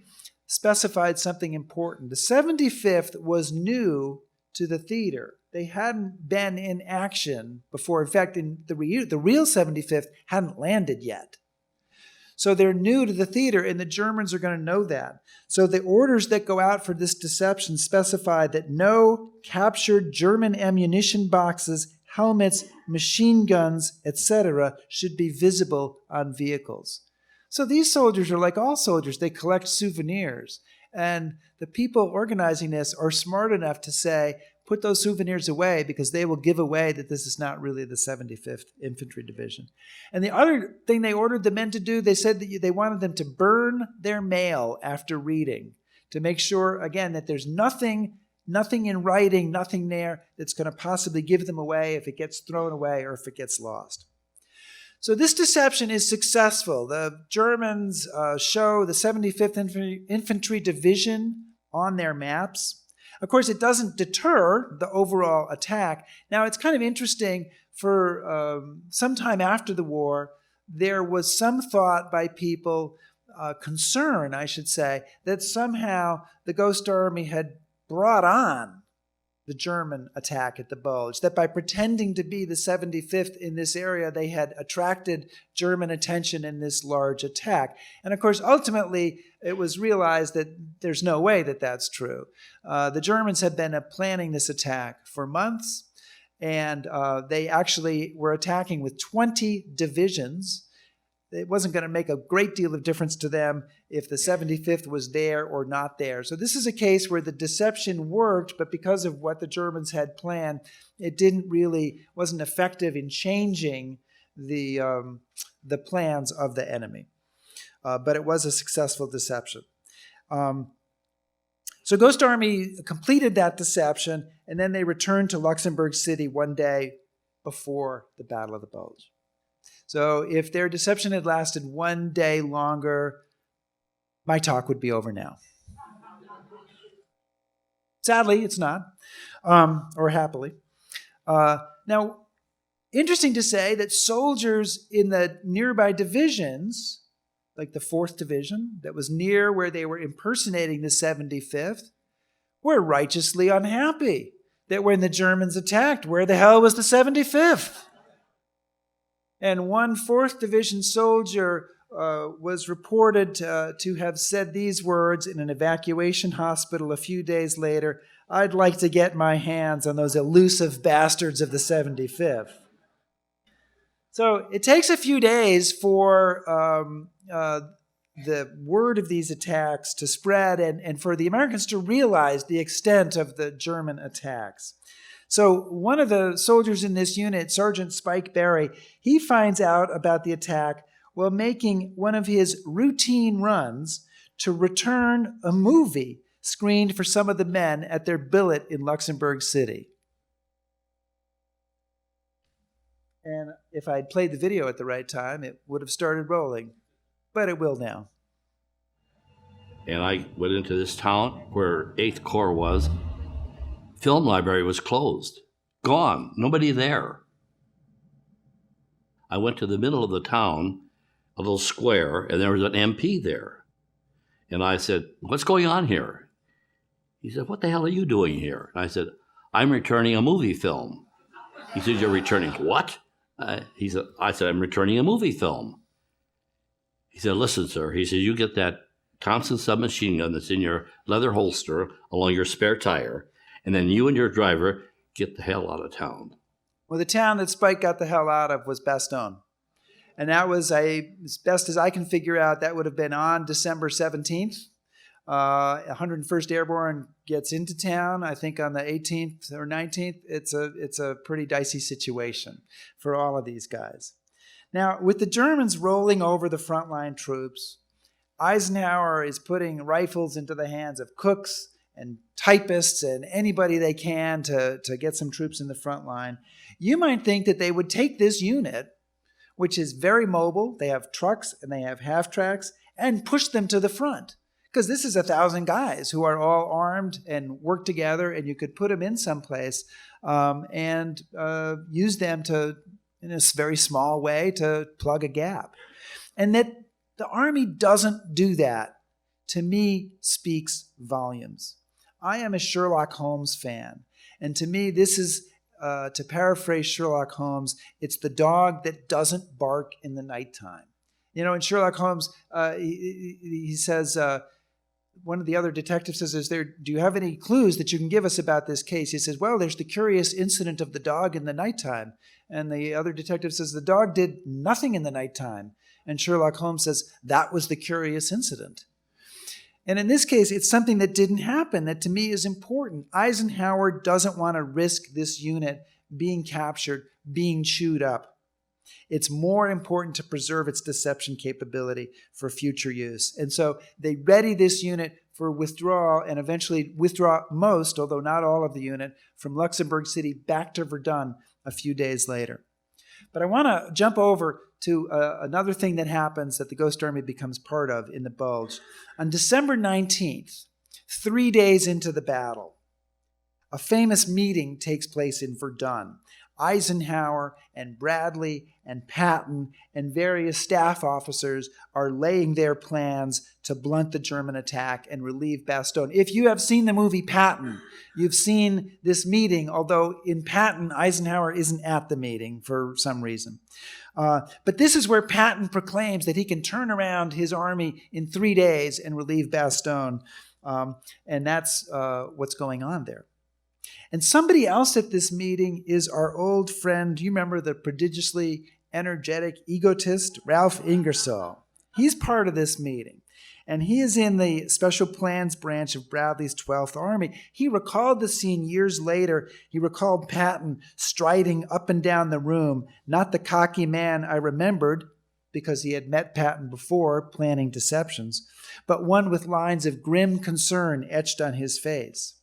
specified something important. The 75th was new to the theater. They hadn't been in action before. In fact, the real 75th hadn't landed yet. So they're new to the theater, and the Germans are going to know that. So the orders that go out for this deception specify that no captured German ammunition boxes, helmets, machine guns, etc. should be visible on vehicles. So these soldiers are like all soldiers. They collect souvenirs. And the people organizing this are smart enough to say, put those souvenirs away because they will give away that this is not really the 75th Infantry Division. And the other thing they ordered the men to do, they said that they wanted them to burn their mail after reading to make sure, again, that there's nothing in writing, nothing there that's going to possibly give them away if it gets thrown away or if it gets lost. So this deception is successful. The Germans show the 75th Infantry Division on their maps. Of course, it doesn't deter the overall attack. Now, it's kind of interesting for some time after the war, there was some thought by people, concern, I should say, that somehow the Ghost Army had brought on the German attack at the Bulge, that by pretending to be the 75th in this area, they had attracted German attention in this large attack. And of course, ultimately, it was realized that there's no way that that's true. The Germans had been planning this attack for months, and they actually were attacking with 20 divisions. It wasn't going to make a great deal of difference to them if the 75th was there or not there. So this is a case where the deception worked, but because of what the Germans had planned, it wasn't effective in changing the plans of the enemy. But it was a successful deception. So Ghost Army completed that deception, and then they returned to Luxembourg City one day before the Battle of the Bulge. So if their deception had lasted one day longer, my talk would be over now. Sadly, it's not, or happily. Now, interesting to say that soldiers in the nearby divisions, like the 4th Division, that was near where they were impersonating the 75th, were righteously unhappy that when the Germans attacked, where the hell was the 75th? And one 4th Division soldier was reported to have said these words in an evacuation hospital a few days later: "I'd like to get my hands on those elusive bastards of the 75th." So it takes a few days for the word of these attacks to spread and for the Americans to realize the extent of the German attacks. So one of the soldiers in this unit, Sgt Spike Berry, he finds out about the attack while making one of his routine runs to return a movie screened for some of the men at their billet in Luxembourg City. And if I'd played the video at the right time, it would have started rolling. But it will now. And I went into this town where 8th Corps was. Film library was closed. Gone. Nobody there. I went to the middle of the town, a little square, and there was an MP there. And I said, "What's going on here?" He said, "What the hell are you doing here?" And I said, "I'm returning a movie film." He said, "You're returning what?" I said, "I'm returning a movie film." He said, "Listen, sir," he said, "you get that Thompson submachine gun that's in your leather holster along your spare tire, and then you and your driver get the hell out of town." Well, the town that Spike got the hell out of was Bastogne. And that was, as best as I can figure out, that would have been on December 17th. 101st Airborne gets into town, I think on the 18th or 19th. It's a pretty dicey situation for all of these guys. Now, with the Germans rolling over the frontline troops, Eisenhower is putting rifles into the hands of cooks and typists and anybody they can to get some troops in the front line. You might think that they would take this unit, which is very mobile, they have trucks and they have half-tracks, and push them to the front. Because this is 1,000 guys who are all armed and work together, and you could put them in someplace and use them to, in a very small way, to plug a gap. And that the Army doesn't do that, to me, speaks volumes. I am a Sherlock Holmes fan, and to me, this is, to paraphrase Sherlock Holmes, it's the dog that doesn't bark in the nighttime. You know, in Sherlock Holmes, he says, one of the other detectives says, do you have any clues that you can give us about this case? He says, well, there's the curious incident of the dog in the nighttime. And the other detective says, the dog did nothing in the nighttime. And Sherlock Holmes says, that was the curious incident. And in this case, it's something that didn't happen that to me is important. Eisenhower doesn't want to risk this unit being captured, being chewed up. It's more important to preserve its deception capability for future use. And so they ready this unit for withdrawal and eventually withdraw most, although not all of the unit, from Luxembourg City back to Verdun a few days later. But I want to jump over to another thing that happens that the Ghost Army becomes part of in the Bulge. On December 19th, 3 days into the battle, a famous meeting takes place in Verdun. Eisenhower and Bradley and Patton and various staff officers are laying their plans to blunt the German attack and relieve Bastogne. If you have seen the movie Patton, you've seen this meeting, although in Patton, Eisenhower isn't at the meeting for some reason. But this is where Patton proclaims that he can turn around his army in 3 days and relieve Bastogne. And that's what's going on there. And somebody else at this meeting is our old friend, do you remember the prodigiously energetic egotist, Ralph Ingersoll? He's part of this meeting. And he is in the Special Plans branch of Bradley's 12th Army. He recalled the scene years later. He recalled Patton striding up and down the room, not the cocky man I remembered, because he had met Patton before, planning deceptions, but one with lines of grim concern etched on his face.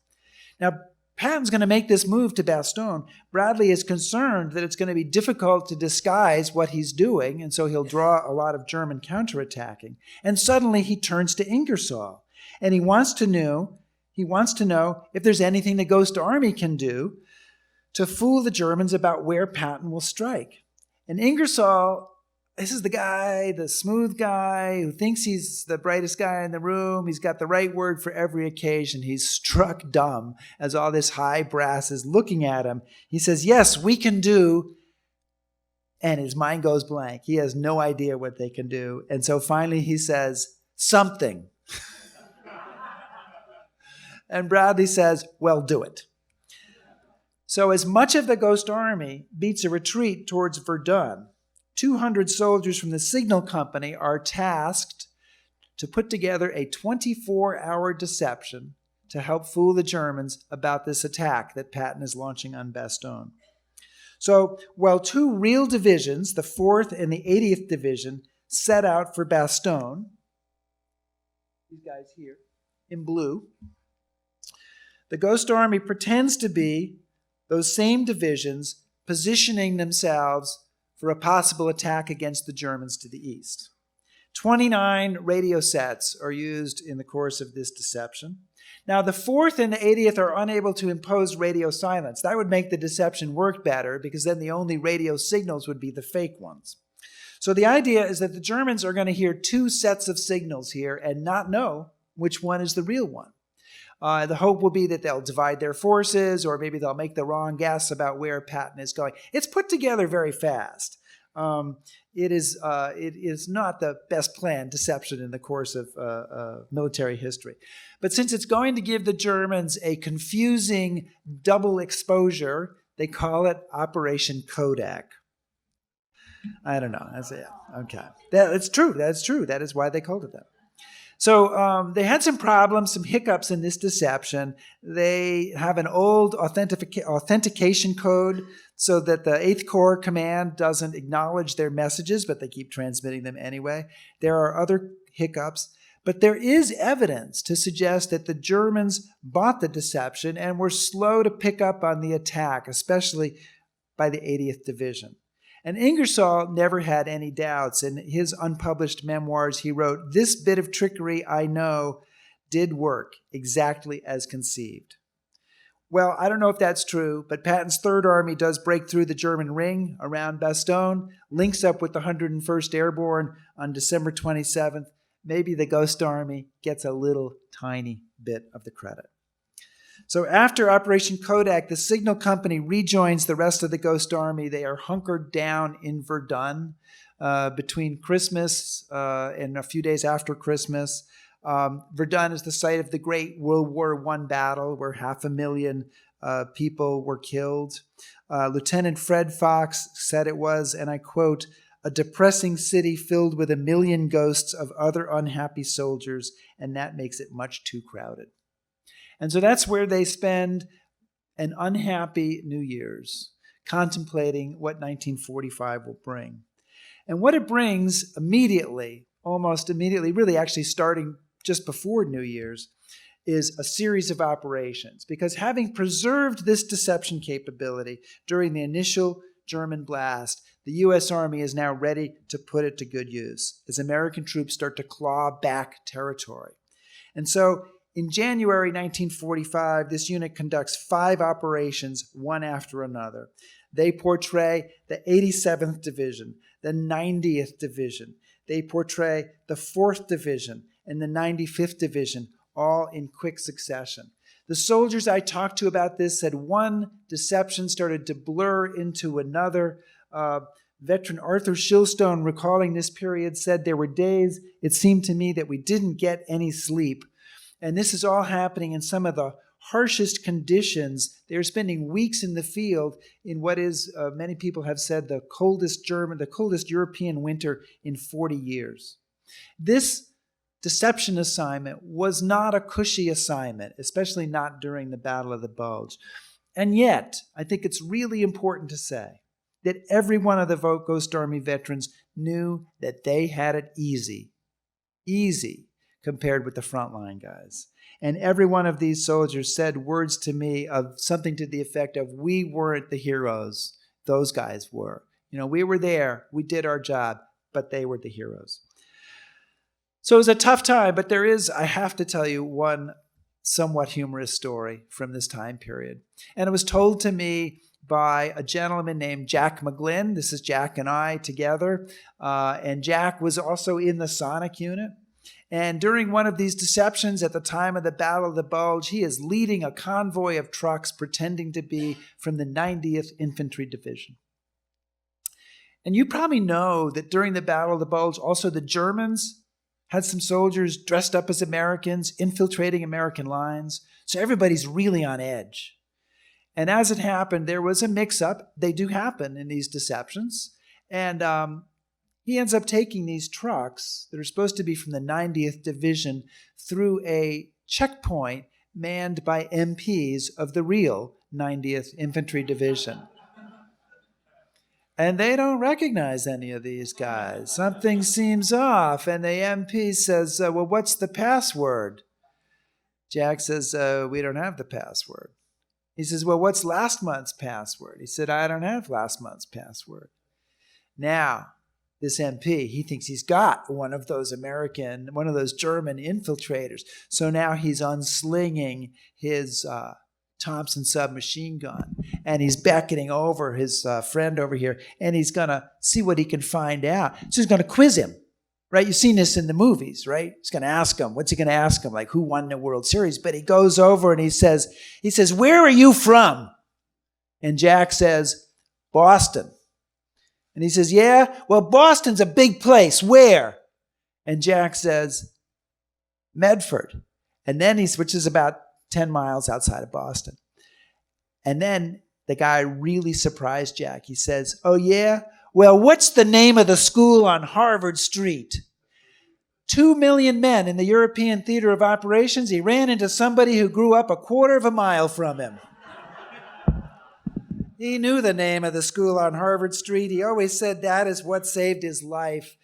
Now, Patton's going to make this move to Bastogne. Bradley is concerned that it's going to be difficult to disguise what he's doing, and so he'll draw a lot of German counterattacking. And suddenly he turns to Ingersoll, and he wants to know if there's anything the Ghost Army can do to fool the Germans about where Patton will strike. And Ingersoll, this is the guy, the smooth guy who thinks he's the brightest guy in the room. He's got the right word for every occasion. He's struck dumb as all this high brass is looking at him. He says, yes, we can do. And his mind goes blank. He has no idea what they can do. And so finally he says, something. And Bradley says, well, do it. So as much of the Ghost Army beats a retreat towards Verdun, 200 soldiers from the Signal Company are tasked to put together a 24-hour deception to help fool the Germans about this attack that Patton is launching on Bastogne. So while two real divisions, the 4th and the 80th Division, set out for Bastogne, these guys here in blue, the Ghost Army pretends to be those same divisions positioning themselves for a possible attack against the Germans to the east. 29 radio sets are used in the course of this deception. Now, the 4th and the 80th are unable to impose radio silence. That would make the deception work better because then the only radio signals would be the fake ones. So the idea is that the Germans are going to hear 2 sets of signals here and not know which one is the real one. The hope will be that they'll divide their forces, or maybe they'll make the wrong guess about where Patton is going. It's put together very fast. It is not the best planned deception in the course of military history. But since it's going to give the Germans a confusing double exposure, they call it Operation Kodak. I don't know. That's it. Okay. That's true. That's true. That is why they called it that. So they had some problems, some hiccups in this deception. They have an old authentication code so that the 8th Corps command doesn't acknowledge their messages, but they keep transmitting them anyway. There are other hiccups, but there is evidence to suggest that the Germans bought the deception and were slow to pick up on the attack, especially by the 80th Division. And Ingersoll never had any doubts. In his unpublished memoirs, he wrote, "This bit of trickery, I know, did work exactly as conceived." Well, I don't know if that's true, but Patton's Third Army does break through the German ring around Bastogne, links up with the 101st Airborne on December 27th. Maybe the Ghost Army gets a little tiny bit of the credit. So after Operation Kodak, the signal company rejoins the rest of the Ghost Army. They are hunkered down in Verdun between Christmas and a few days after Christmas. Verdun is the site of the great World War I battle where 500,000 people were killed. Lieutenant Fred Fox said it was, and I quote, "a depressing city filled with 1,000,000 ghosts of other unhappy soldiers, and that makes it much too crowded." And so that's where they spend an unhappy New Year's, contemplating what 1945 will bring. And what it brings immediately, almost immediately, really actually starting just before New Year's, is a series of operations. Because having preserved this deception capability during the initial German blast, the U.S. Army is now ready to put it to good use as American troops start to claw back territory. And so in January 1945, this unit conducts 5 operations, one after another. They portray the 87th Division, the 90th Division. They portray the 4th Division and the 95th Division, all in quick succession. The soldiers I talked to about this said one deception started to blur into another. Veteran Arthur Shilstone, recalling this period, said there were days, it seemed to me, that we didn't get any sleep. And this is all happening in some of the harshest conditions. They're spending weeks in the field in what is, many people have said, the coldest European winter in 40 years. This deception assignment was not a cushy assignment, especially not during the Battle of the Bulge. And yet, I think it's really important to say that every one of the Ghost Army veterans knew that they had it easy compared with the frontline guys. And every one of these soldiers said words to me of something to the effect of, we weren't the heroes, those guys were. You know, we were there, we did our job, but they were the heroes. So it was a tough time, but there is, I have to tell you, one somewhat humorous story from this time period. And it was told to me by a gentleman named Jack McGlynn. This is Jack and I together. And Jack was also in the Sonic unit. And during one of these deceptions at the time of the Battle of the Bulge, he is leading a convoy of trucks pretending to be from the 90th Infantry Division. And you probably know that during the Battle of the Bulge, also the Germans had some soldiers dressed up as Americans, infiltrating American lines. So everybody's really on edge. And as it happened, there was a mix-up. They do happen in these deceptions. And he ends up taking these trucks that are supposed to be from the 90th Division through a checkpoint manned by MPs of the real 90th Infantry Division. And they don't recognize any of these guys. Something seems off, and the MP says, well, what's the password? Jack says, we don't have the password. He says, well, what's last month's password? He said, I don't have last month's password. Now, this MP, he thinks he's got one of those German infiltrators. So now he's unslinging his Thompson submachine gun, and he's beckoning over his friend over here, and he's going to see what he can find out. So he's going to quiz him, right? You've seen this in the movies, right? He's going to ask him. What's he going to ask him? Like, who won the World Series? But he goes over and he says, where are you from? And Jack says, Boston. And he says, yeah? Well, Boston's a big place. Where? And Jack says, Medford. And then which is about 10 miles outside of Boston. And then the guy really surprised Jack. He says, oh, yeah? Well, what's the name of the school on Harvard Street? 2 million men in the European theater of operations. He ran into somebody who grew up a quarter of a mile from him. He knew the name of the school on Harvard Street. He always said that is what saved his life.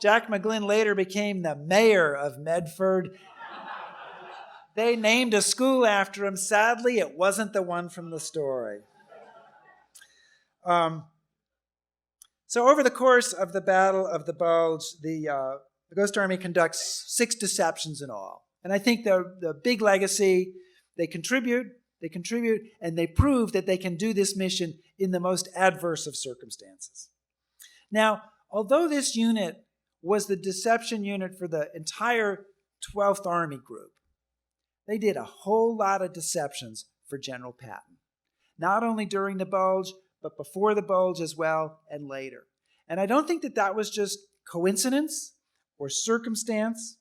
Jack McGlynn later became the mayor of Medford. They named a school after him. Sadly, it wasn't the one from the story. So over the course of the Battle of the Bulge, the Ghost Army conducts 6 deceptions in all. And I think the big legacy, they contribute, and they prove that they can do this mission in the most adverse of circumstances. Now, although this unit was the deception unit for the entire 12th Army Group, they did a whole lot of deceptions for General Patton. Not only during the Bulge, but before the Bulge as well, and later. And I don't think that was just coincidence or circumstance.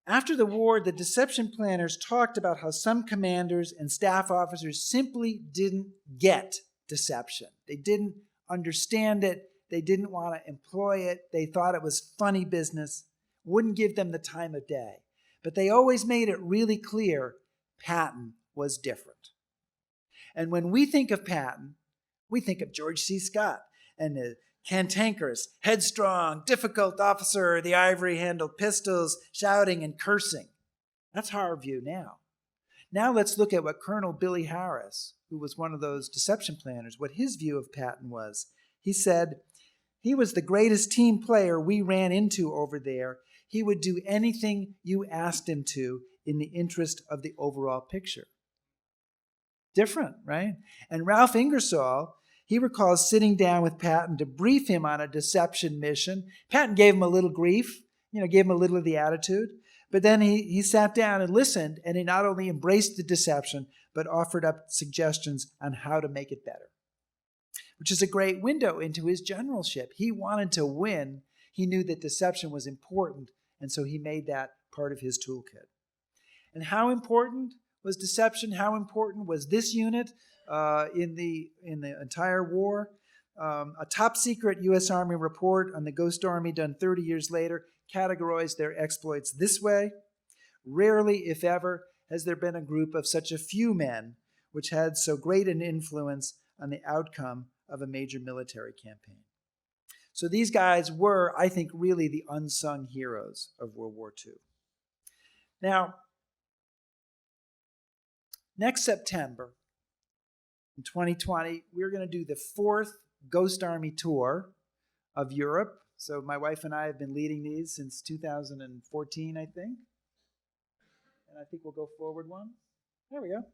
After the war, the deception planners talked about how some commanders and staff officers simply didn't get deception. They didn't understand it. They didn't want to employ it. They thought it was funny business, wouldn't give them the time of day. But they always made it really clear Patton was different. And when we think of Patton, we think of George C. Scott and the cantankerous, headstrong, difficult officer, the ivory-handled pistols, shouting and cursing. That's our view now. Now let's look at what Colonel Billy Harris, who was one of those deception planners, what his view of Patton was. He said, he was the greatest team player we ran into over there. He would do anything you asked him to in the interest of the overall picture. Different, right? And Ralph Ingersoll, he recalls sitting down with Patton to brief him on a deception mission. Patton gave him a little grief, gave him a little of the attitude. But then he sat down and listened, and he not only embraced the deception, but offered up suggestions on how to make it better, which is a great window into his generalship. He wanted to win. He knew that deception was important, and so he made that part of his toolkit. And how important was deception? How important was this unit in the entire war? A top secret U.S. Army report on the Ghost Army done 30 years later categorized their exploits this way. Rarely, if ever, has there been a group of such a few men which had so great an influence on the outcome of a major military campaign. So these guys were, I think, really the unsung heroes of World War II. Now, next September, in 2020, we're going to do the 4th Ghost Army tour of Europe. So my wife and I have been leading these since 2014, I think. And I think we'll go forward one. There we go.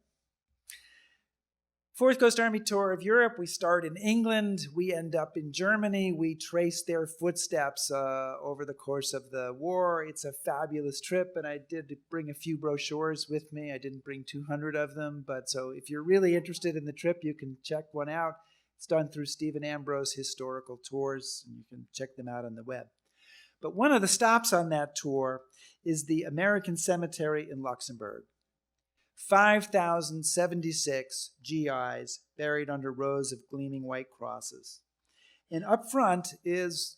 4th Ghost Army tour of Europe. We start in England. We end up in Germany. We trace their footsteps over the course of the war. It's a fabulous trip, and I did bring a few brochures with me. I didn't bring 200 of them, but so if you're really interested in the trip, you can check one out. It's done through Stephen Ambrose Historical Tours, and you can check them out on the web. But one of the stops on that tour is the American Cemetery in Luxembourg. 5,076 GIs buried under rows of gleaming white crosses. And up front is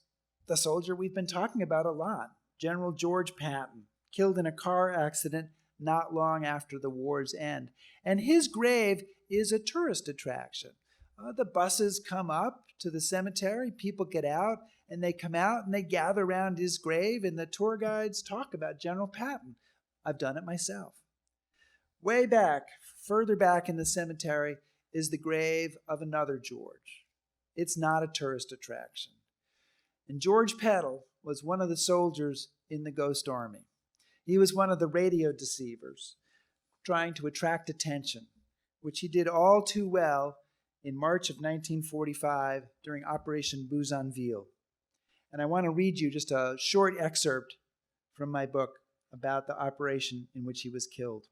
the soldier we've been talking about a lot, General George Patton, killed in a car accident not long after the war's end. And his grave is a tourist attraction. The buses come up to the cemetery, people get out, and they come out and they gather around his grave, and the tour guides talk about General Patton. I've done it myself. Way back, further back in the cemetery, is the grave of another George, It's not a tourist attraction. And George Peder was one of the soldiers in the Ghost Army. He was one of the radio deceivers, trying to attract attention, which he did all too well in March of 1945 during Operation Bougainville. And I want to read you just a short excerpt from my book about the operation in which he was killed.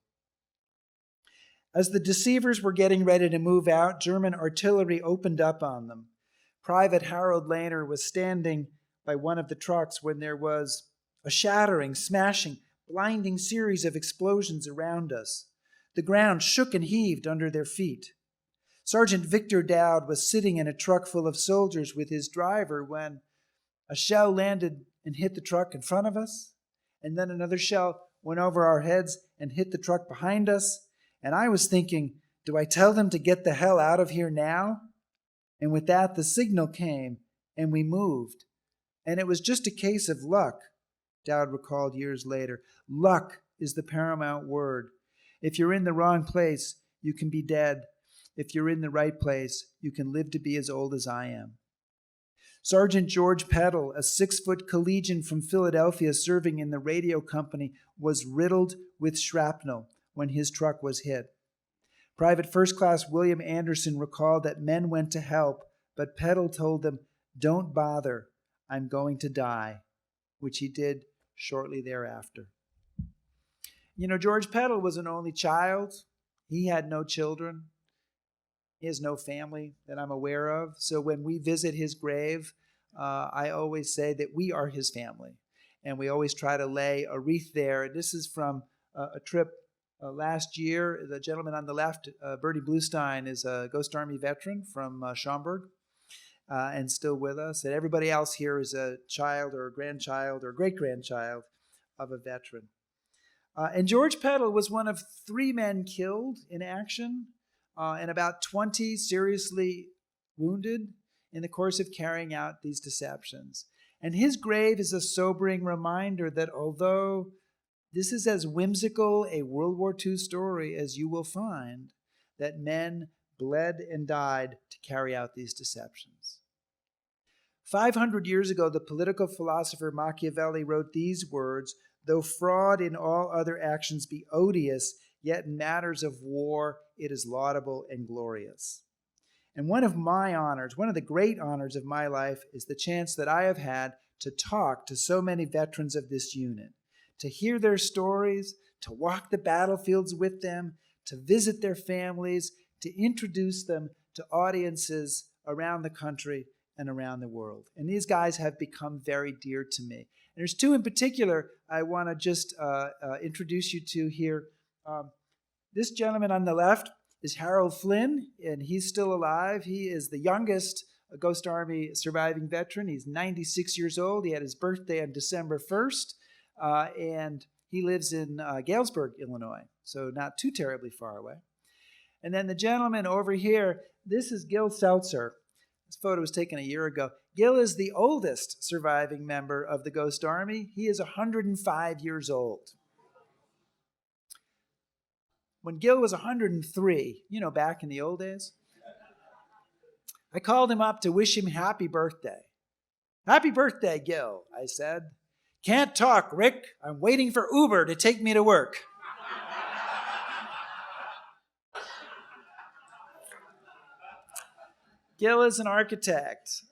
As the deceivers were getting ready to move out, German artillery opened up on them. Private Harold Lehner was standing by one of the trucks when there was a shattering, smashing, blinding series of explosions around us. The ground shook and heaved under their feet. Sergeant Victor Dowd was sitting in a truck full of soldiers with his driver when a shell landed and hit the truck in front of us, and then another shell went over our heads and hit the truck behind us. And I was thinking, do I tell them to get the hell out of here now? And with that, the signal came, and we moved. And it was just a case of luck, Dowd recalled years later. Luck is the paramount word. If you're in the wrong place, you can be dead. If you're in the right place, you can live to be as old as I am. Sergeant George Peder, a 6-foot collegian from Philadelphia serving in the radio company, was riddled with shrapnel when his truck was hit. Private First Class William Anderson recalled that men went to help, but Peder told them, "Don't bother, I'm going to die," which he did shortly thereafter. You know, George Peder was an only child. He had no children. He has no family that I'm aware of. So when we visit his grave, I always say that we are his family. And we always try to lay a wreath there. This is from a trip last year. The gentleman on the left, Bertie Bluestein, is a Ghost Army veteran from Schaumburg and still with us. And everybody else here is a child or a grandchild or great-grandchild of a veteran. And George Peder was one of 3 men killed in action and about 20 seriously wounded in the course of carrying out these deceptions. And his grave is a sobering reminder that although this is as whimsical a World War II story as you will find, that men bled and died to carry out these deceptions. 500 years ago, the political philosopher Machiavelli wrote these words, "Though fraud in all other actions be odious, yet in matters of war it is laudable and glorious." And one of my honors, one of the great honors of my life, is the chance that I have had to talk to so many veterans of this unit, to hear their stories, to walk the battlefields with them, to visit their families, to introduce them to audiences around the country and around the world. And these guys have become very dear to me. And there's 2 in particular I want to just introduce you to here. This gentleman on the left is Harold Flynn, and he's still alive. He is the youngest Ghost Army surviving veteran. He's 96 years old. He had his birthday on December 1st, and he lives in Galesburg, Illinois, so not too terribly far away. And then the gentleman over here, this is Gil Seltzer. This photo was taken a year ago. Gil is the oldest surviving member of the Ghost Army. He is 105 years old. When Gil was 103, back in the old days, I called him up to wish him happy birthday. "Happy birthday, Gil," I said. "Can't talk, Rick. I'm waiting for Uber to take me to work." Gil is an architect.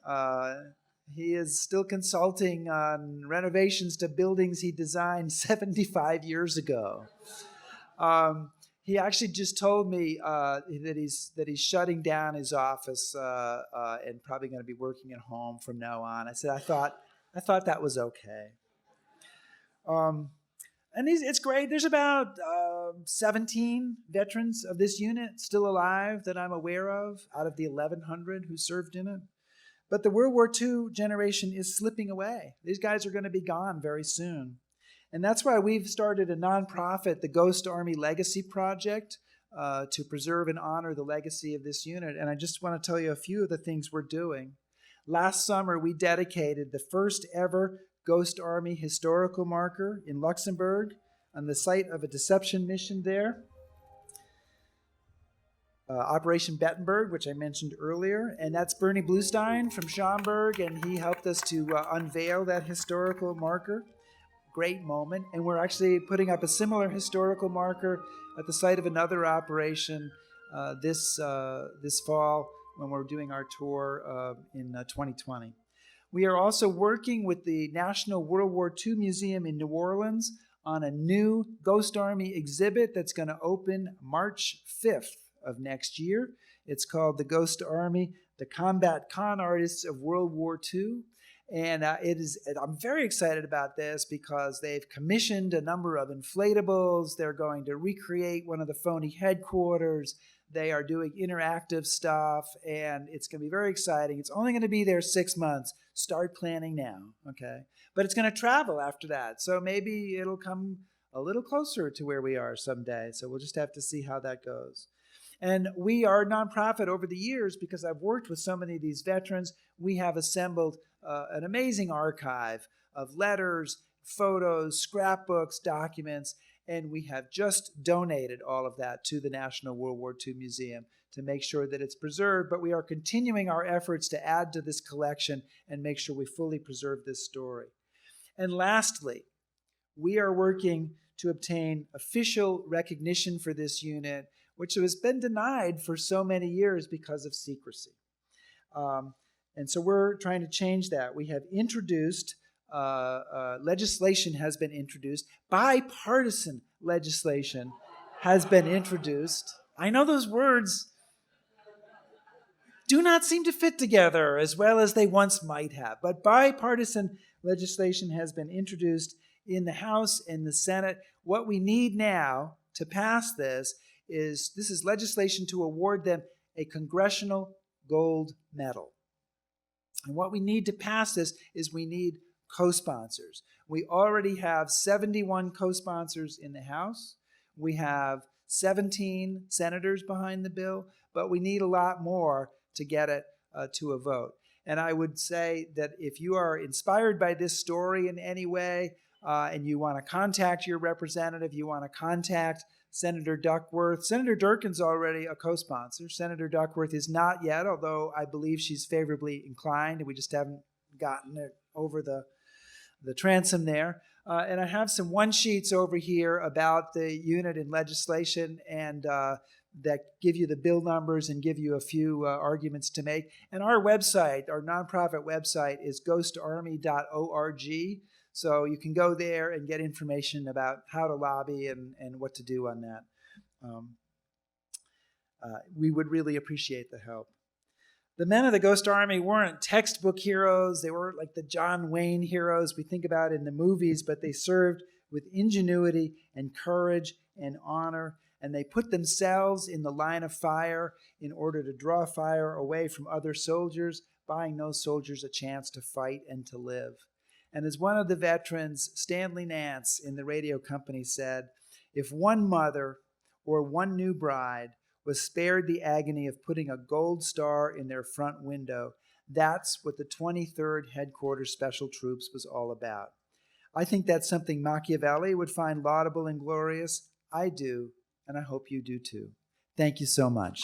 He is still consulting on renovations to buildings he designed 75 years ago. He actually just told me that he's shutting down his office and probably going to be working at home from now on. I said I thought that was okay. And it's great. There's about 17 veterans of this unit still alive that I'm aware of out of the 1,100 who served in it. But the World War II generation is slipping away. These guys are going to be gone very soon. And that's why we've started a nonprofit, the Ghost Army Legacy Project, to preserve and honor the legacy of this unit. And I just want to tell you a few of the things we're doing. Last summer, we dedicated the first ever Ghost Army historical marker in Luxembourg on the site of a deception mission there. Operation Bettenberg, which I mentioned earlier, and that's Bernie Bluestein from Schaumburg, and he helped us to unveil that historical marker. Great moment, and we're actually putting up a similar historical marker at the site of another operation this fall when we're doing our tour in 2020. We are also working with the National World War II Museum in New Orleans on a new Ghost Army exhibit that's going to open March 5th of next year. It's called The Ghost Army, the Combat Con Artists of World War II. And I'm very excited about this because they've commissioned a number of inflatables. They're going to recreate one of the phony headquarters. They are doing interactive stuff, and it's going to be very exciting. It's only going to be there 6 months. Start planning now, okay? But it's going to travel after that, so maybe it'll come a little closer to where we are someday. So we'll just have to see how that goes. And we are a nonprofit over the years because I've worked with so many of these veterans. We have assembled an amazing archive of letters, photos, scrapbooks, documents, and we have just donated all of that to the National World War II Museum to make sure that it's preserved. But we are continuing our efforts to add to this collection and make sure we fully preserve this story. And lastly, we are working to obtain official recognition for this unit, which has been denied for so many years because of secrecy. And so we're trying to change that. We have introduced, legislation has been introduced, bipartisan legislation has been introduced. I know those words do not seem to fit together as well as they once might have, but bipartisan legislation has been introduced in the House and the Senate. What we need now to pass this is legislation to award them a Congressional Gold Medal. And what we need to pass this is we need co-sponsors. We already have 71 co-sponsors in the House. We have 17 senators behind the bill, but we need a lot more to get it to a vote. And I would say that if you are inspired by this story in any way, and you want to contact your representative, you want to contact Senator Duckworth. Senator Durkin's already a co-sponsor. Senator Duckworth is not yet, although I believe she's favorably inclined, and we just haven't gotten it over the transom there. And I have some one-sheets over here about the unit and legislation, and that give you the bill numbers and give you a few arguments to make. And our website, our nonprofit website, is ghostarmy.org. So you can go there and get information about how to lobby and what to do on that. We would really appreciate the help. The men of the Ghost Army weren't textbook heroes. They weren't like the John Wayne heroes we think about in the movies, but they served with ingenuity and courage and honor, and they put themselves in the line of fire in order to draw fire away from other soldiers, buying those soldiers a chance to fight and to live. And as one of the veterans, Stanley Nance, in the radio company said, if one mother or one new bride was spared the agony of putting a gold star in their front window, that's what the 23rd Headquarters Special Troops was all about. I think that's something Machiavelli would find laudable and glorious. I do, and I hope you do too. Thank you so much.